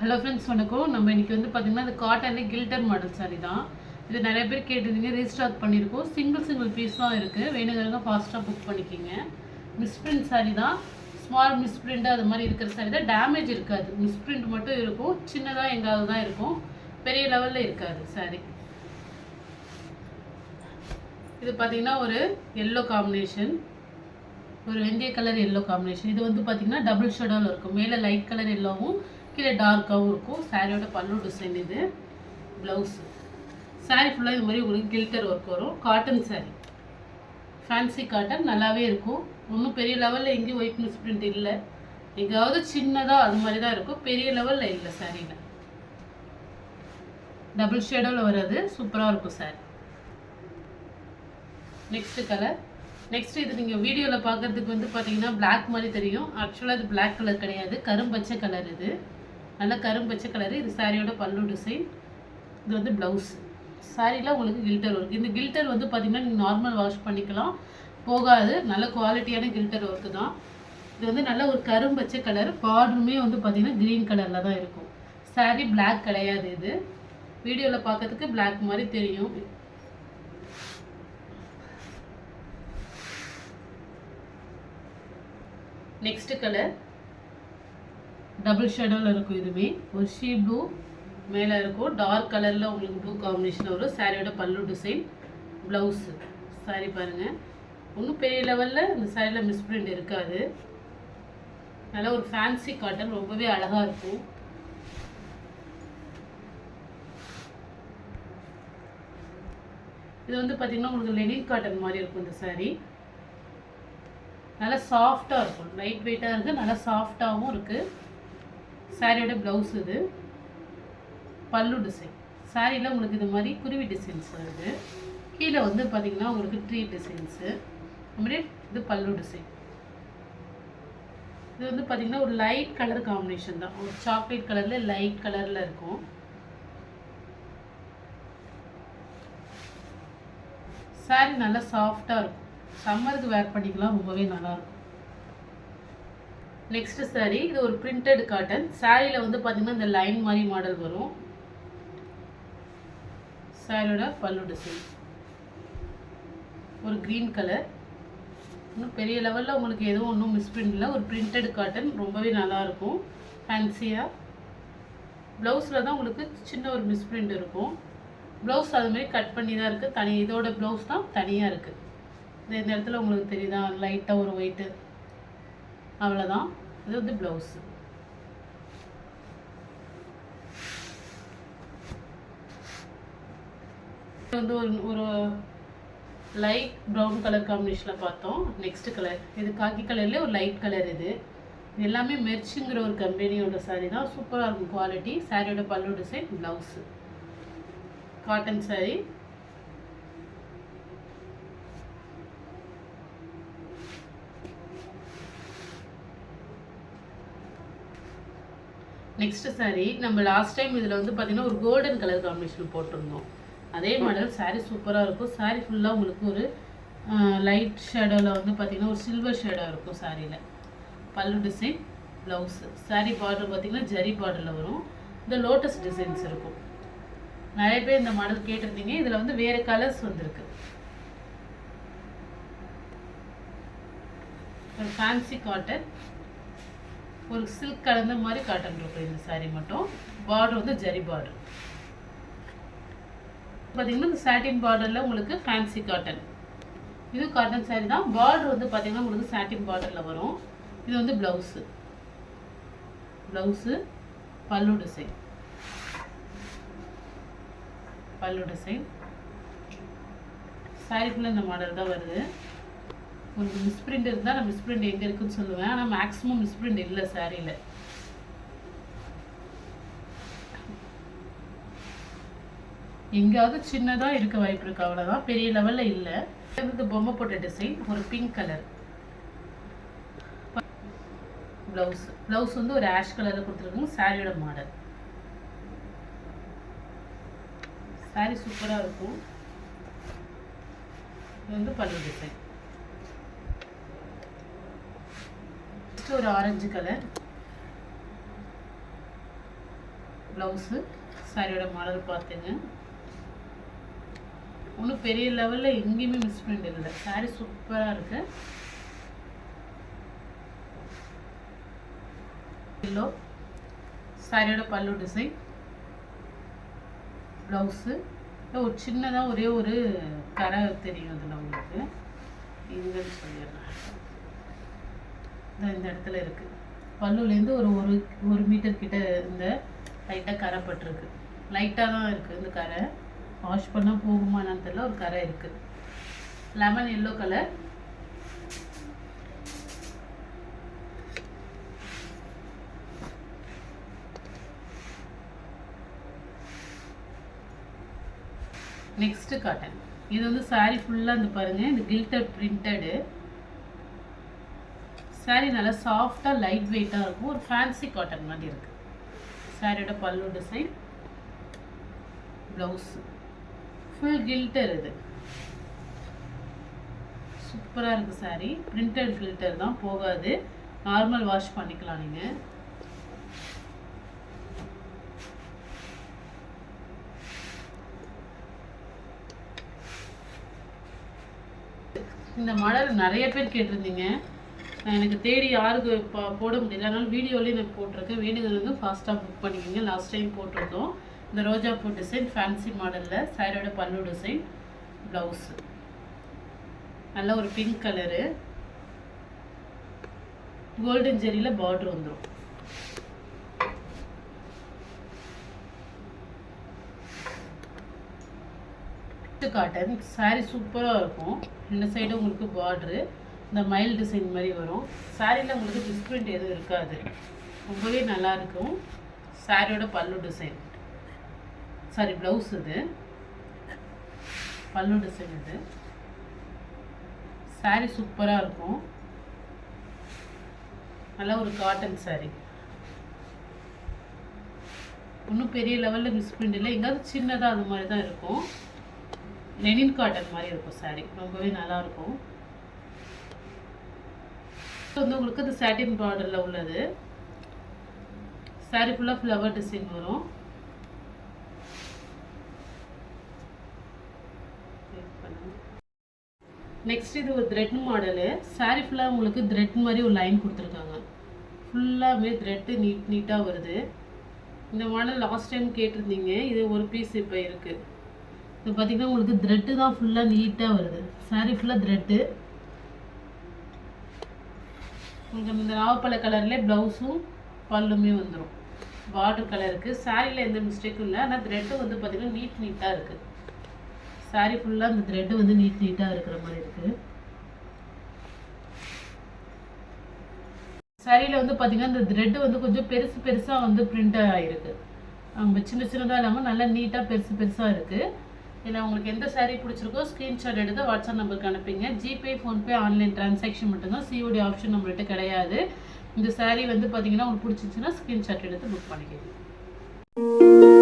Hello friends, வணக்கம். நம்ம இன்றைக்கி வந்து பார்த்திங்கன்னா இந்த காட்டனில் கில்டர் மாடல் சாரி தான். இது நிறைய பேர் கேட்டிருந்தீங்க, ரீஸ்டாக் பண்ணியிருக்கோம். சிங்கிள் பீஸ் தான் இருக்குது. வேணுங்கிறவங்க ஃபாஸ்ட்டாக புக் பண்ணிக்கிங்க. மிஸ்பிரிண்ட் சாரி தான். ஸ்மால் மிஸ்பிரிண்ட் அது மாதிரி இருக்கிற சாரி தான். டேமேஜ் இருக்காது, மிஸ்பிரிண்ட் மட்டும் இருக்கும். சின்னதாக எங்காவது தான் இருக்கும், பெரிய லெவலில் இருக்காது சாரி. இது பார்த்திங்கன்னா ஒரு எல்லோ காம்பினேஷன், ஒரு வெந்தய கலர் எல்லோ காம்பினேஷன். இது வந்து பார்த்திங்கன்னா டபுள் ஷேடோவில் இருக்கும். மேலே லைட் கலர் எல்லோவும் கீழே டார்க்காகவும் இருக்கும். சாரியோட பல்லு டிசைன். இது ப்ளவுஸு. சாரி ஃபுல்லாக இது மாதிரி உங்களுக்கு கில்டர் ஒர்க் வரும். காட்டன் சாரி, ஃபேன்சி காட்டன், நல்லாவே இருக்கும். ஒன்றும் பெரிய லெவலில் எங்கேயும் ஒயிட் மிஸ் பிரிண்ட் இல்லை. எங்காவது சின்னதாக அது மாதிரி தான் இருக்கும், பெரிய லெவலில் இல்லை. சாரியில் டபுள் ஷேடோவில் வராது, சூப்பராக இருக்கும் சாரி. Next colour. நெக்ஸ்ட் இது நீங்கள் வீடியோவில் பார்க்குறதுக்கு வந்து பார்த்தீங்கன்னா பிளாக் மாதிரி தெரியும். ஆக்சுவலாக இது பிளாக் கலர் கிடையாது, கரும்பச்சை கலர். இது நல்லா கரும்பச்சை கலரு. இது சாரியோட பல்லு டிசைன். இது வந்து ப்ளவுஸ். சாரியில் உங்களுக்கு கில்டர் ஒர்க். இந்த கில்டர் வந்து பார்த்திங்கன்னா நீங்கள் நார்மல் வாஷ் பண்ணிக்கலாம், போகாது. நல்ல குவாலிட்டியான கில்டர் ஒர்க்கு தான். இது வந்து நல்ல ஒரு கரும்பச்சை கலர். பார்டருமே வந்து பார்த்திங்கன்னா க்ரீன் கலரில் தான் இருக்கும். சாரி பிளாக் கிடையாது. இது வீடியோவில் பார்க்கறதுக்கு பிளாக் மாதிரி தெரியும். நெக்ஸ்ட் கலர் டபுள் ஷேடோவில் இருக்கும். இதுவே ஒரு ஷீ ப்ளூ மேலே இருக்கும். டார்க் கலரில் உங்களுக்கு ப்ளூ காம்பினேஷன் வரும். சாரியோட பல்லு டிசைன், ப்ளவுஸு. சாரி பாருங்கள், ஒன்றும் பெரிய லெவலில் இந்த சாரியில் மிஸ்பிரிண்ட் இருக்காது. நல்லா ஒரு ஃபேன்சி காட்டன், ரொம்பவே அழகாக இருக்கும். இது வந்து பார்த்திங்கன்னா உங்களுக்கு லெனின் காட்டன் மாதிரி இருக்கும். இந்த சாரி நல்லா சாஃப்டாக இருக்கும், லைட் வெயிட்டாக இருக்குது, நல்லா சாஃப்டாகவும் இருக்குது. சாரியோட ப்ளவுஸ். இது பல்லு டிசைன். சாரியில் உங்களுக்கு இது மாதிரி குருவி டிசைன்ஸ் வருது. கீழே வந்து பார்த்திங்கன்னா உங்களுக்கு ட்ரீ டிசைன்ஸு. அதுமாதிரி இது பல்லு டிசைன். இது வந்து பார்த்திங்கன்னா ஒரு லைட் கலர் காம்பினேஷன் தான். ஒரு சாக்லேட் கலரில் லைட் கலரில் இருக்கும். சாரி நல்லா சாஃப்டாக இருக்கும், சம்மருக்கு வேர் பண்ணிக்கலாம், ரொம்பவே நல்லாயிருக்கும். Next sorry. இது ஒரு பிரிண்டட் காட்டன். சாரியில் வந்து பார்த்திங்கன்னா இந்த லைன் மாதிரி மாடல் வரும். சாரியோட பல்லு டிசைன் ஒரு க்ரீன் கலர். இன்னும் பெரிய லெவலில் உங்களுக்கு எதுவும் ஒன்றும் மிஸ்பிரிண்ட் இல்லை. ஒரு பிரிண்டட் காட்டன், ரொம்பவே நல்லாயிருக்கும், ஃபேன்சியாக. ப்ளவுஸில் தான் உங்களுக்கு சின்ன ஒரு மிஸ்பிரிண்ட் இருக்கும். ப்ளவுஸ் அதுமாரி கட் பண்ணி தான் இருக்குது. தனி இதோட ப்ளவுஸ் தான் தனியாக இருக்குது. இந்த இடத்துல உங்களுக்கு தெரியுதா, லைட்டாக ஒரு ஒயிட்டு, அவ்வளோதான். இது வந்து ப்ளவுஸு. இது வந்து ஒரு லைட் ப்ரௌன் கலர் காம்பினேஷனில் பார்த்தோம். Next colour. இது காக்கி கலர்லேயே ஒரு லைட் கலர். இது எல்லாமே மெர்ச்சுங்கிற ஒரு கம்பெனியோட சாரி தான். சூப்பராக இருக்கும் குவாலிட்டி. சாரியோட பல்லு design, blouse. Cotton sorry. Next sorry. நம்ம லாஸ்ட் டைம் இதில் வந்து பார்த்திங்கன்னா ஒரு கோல்டன் கலர் காம்பினேஷன் போட்டிருந்தோம். அதே மாடல். சாரி சூப்பராக இருக்கும். சாரி ஃபுல்லாக உங்களுக்கு ஒரு லைட் ஷேடோவில் வந்து பார்த்திங்கன்னா ஒரு சில்வர் ஷேடாக இருக்கும் சாரியில். பல்லு டிசைன், ப்ளவுஸு. சாரி பார்டர் பார்த்திங்கன்னா ஜரி பார்டரில் வரும். இந்த லோட்டஸ் டிசைன்ஸ் இருக்கும். நிறைய பேர் இந்த மாடல் கேட்டிருந்தீங்க. இதில் வந்து வேறு கலர்ஸ் வந்திருக்கு. ஒரு ஃபேன்சி காட்டன், ஒரு சில்க் கலந்த மாதிரி காட்டன் இருக்கும் இந்த சாரீ மட்டும். பார்டர் வந்து ஜரி பார்டர். பார்த்தீங்கன்னா இந்த சாட்டின் பார்டரில் உங்களுக்கு ஃபேன்சி காட்டன். இது காட்டன் சாரீ தான். பார்டர் வந்து பார்த்தீங்கன்னா உங்களுக்கு சாட்டின் பார்டரில் வரும். இது வந்து ப்ளவுஸு. ப்ளவுஸு, பல்லு டிசைன். பல்லு டிசைன். சாரீ ஃபுல்லாக இந்த மாடல் தான் வருது. உங்களுக்கு மிஸ்பிரிண்ட் இருந்தால் நான் மிஸ்பிரிண்ட் எங்கே இருக்குன்னு சொல்லுவேன். ஆனால் மேக்ஸிமம் மிஸ்பிரிண்ட் இல்லை சாரியில். எங்கேயாவது சின்னதாக இருக்க வாய்ப்பு இருக்குது, அவ்வளோதான், பெரிய லெவலில் இல்லை. இது பொம்மை போட்ட டிசைன், ஒரு பிங்க் கலர். ப்ளவுஸ். ப்ளவுஸ் வந்து ஒரு ஆஷ் கலரில் கொடுத்துருக்கோம். சாரியோட மாடல். சாரி சூப்பராக இருக்கும். இது வந்து பல்லு டிசைன். ஒரு ஆரஞ்சு கலர். ப்ளவுஸு. சாரியோட மாடல் பார்த்துங்க. ஒன்றும் பெரிய லெவலில் எங்கேயுமே மிஸ் பிரிண்ட் இல்லை. சாரி சூப்பராக இருக்கு. எல்லோ சாரியோட பல்லு டிசைன். ப்ளவுஸு ஒரு சின்னதாக ஒரே ஒரு கரை தெரியும் அதில் உங்களுக்கு. இதுன்னு சொல்லிடுறேன். இந்த இடத்துல இருக்குது. பல்லுலேருந்து ஒரு ஒரு ஒரு மீட்டர் கிட்ட இந்த லைட்டாக கரை பட்டிருக்கு. லைட்டாக தான் இருக்குது இந்த கரை. வாஷ் பண்ணால் போகுமான்னு தெரியல, ஒரு கரை இருக்குது. Lemon yellow colour. Next cotton. இது வந்து சாரீ ஃபுல்லாக இந்த பாருங்கள், இந்த கில்டர் பிரிண்டடு சாரீ. நல்லா சாஃப்டாக லைட் வெயிட்டாக இருக்கும். ஒரு ஃபேன்சி காட்டன் மாதிரி இருக்குது. சாரியோட பல்லு டிசைன். Blouse full gilder. இது சூப்பராக இருக்குது சாரீ. பிரிண்டட் கில்டர் தான், போகாது. நார்மல் வாஷ் பண்ணிக்கலாம் நீங்கள். இந்த மாடல் நிறைய பேர் கேட்டிருந்தீங்க. எனக்கு தேடி யாருக்கு போட முடியல, அதனால வீடியோலேயே எனக்கு போட்டிருக்கேன். வேணுங்கிறது ஃபாஸ்ட்டாக புக் பண்ணிக்கோங்க. லாஸ்ட் டைம் போட்டிருந்தோம். இந்த ரோஜா பூ டிசைன் ஃபேன்சி மாடலில். சாரியோட பல்லு டிசைன். ப்ளவுஸு நல்ல ஒரு பிங்க் கலரு. கோல்டன் ஜெரியில் பார்டர் வந்துடும். காட்டன் சாரீ சூப்பராக இருக்கும். இந்த சைடு உங்களுக்கு பார்டரு இந்த மயில் டிசைன் மாதிரி வரும். சாரியில் உங்களுக்கு டிஸ்பிரிண்ட் எதுவும் இருக்காது. ரொம்பவே நல்லாயிருக்கும். சாரியோட பல்லு டிசைன். Sorry blouse. இது பல்லு டிசைன். இது சாரீ சூப்பராக இருக்கும். நல்லா ஒரு காட்டன் சாரீ. ஒன்றும் பெரிய லெவலில் மிஸ் பிரிண்ட் இல்லை. எங்காவது சின்னதாக அது மாதிரி தான் இருக்கும். லெனின் காட்டன் மாதிரி இருக்கும் சாரீ. ரொம்பவே நல்லாயிருக்கும். வந்து உங்களுக்கு இது சாட்டின் பார்டரில் உள்ளது. சாரீ ஃபுல்லாக ஃப்ளவர் டிசைன் வரும். நெக்ஸ்ட் இது ஒரு த்ரெட் மாடலு. சாரீ ஃபுல்லாக உங்களுக்கு த்ரெட் மாதிரி ஒரு லைன் கொடுத்துருக்காங்க. ஃபுல்லாகவே த்ரெட்டு நீட்டாக வருது. இந்த மாடல் லாஸ்ட் டைம் கேட்டிருந்தீங்க. இது ஒரு பீஸ் இப்போ இருக்குது. இது பார்த்திங்கன்னா உங்களுக்கு த்ரெட்டு தான் ஃபுல்லாக நீட்டாக வருது. சாரீ ஃபுல்லாக த்ரெட்டு. உங்களுக்கு இந்த நாவப்பழ கலர்லேயே ப்ளவுஸும் பல்லுமே வந்துடும். பார்டர் கலருக்கு. சாரியில் எந்த மிஸ்டேக்கும் இல்லை. ஆனால் த்ரெட்டு வந்து பார்த்திங்கன்னா நீட்டாக இருக்குது. சாரீ ஃபுல்லாக இந்த த்ரெட்டு வந்து நீட்டாக இருக்கிற மாதிரி இருக்குது. சாரியில் வந்து பார்த்திங்கன்னா இந்த த்ரெட்டு வந்து கொஞ்சம் பெருசாக வந்து பிரிண்ட் ஆகிருக்கு. சின்ன சின்னதாக இல்லாமல் நல்லா நீட்டாக பெருசாக இருக்குது. இதில் உங்களுக்கு எந்த சாரீ பிடிச்சிருக்கோ ஸ்க்ரீன்ஷாட் எடுத்து வாட்ஸ்அப் நம்பருக்கு அனுப்பிங்க. ஜிபே, ஃபோன்பே, ஆன்லைன் டிரான்சாக்ஷன் மட்டும்தான். சிஓடி ஆப்ஷன் நம்மள்கிட்ட கிடையாது. இந்த சாரீ வந்து பார்த்திங்கன்னா உங்களுக்கு பிடிச்சிச்சின்னா ஸ்க்ரீன்ஷாட் எடுத்து புக் பண்ணிக்கிறீங்க.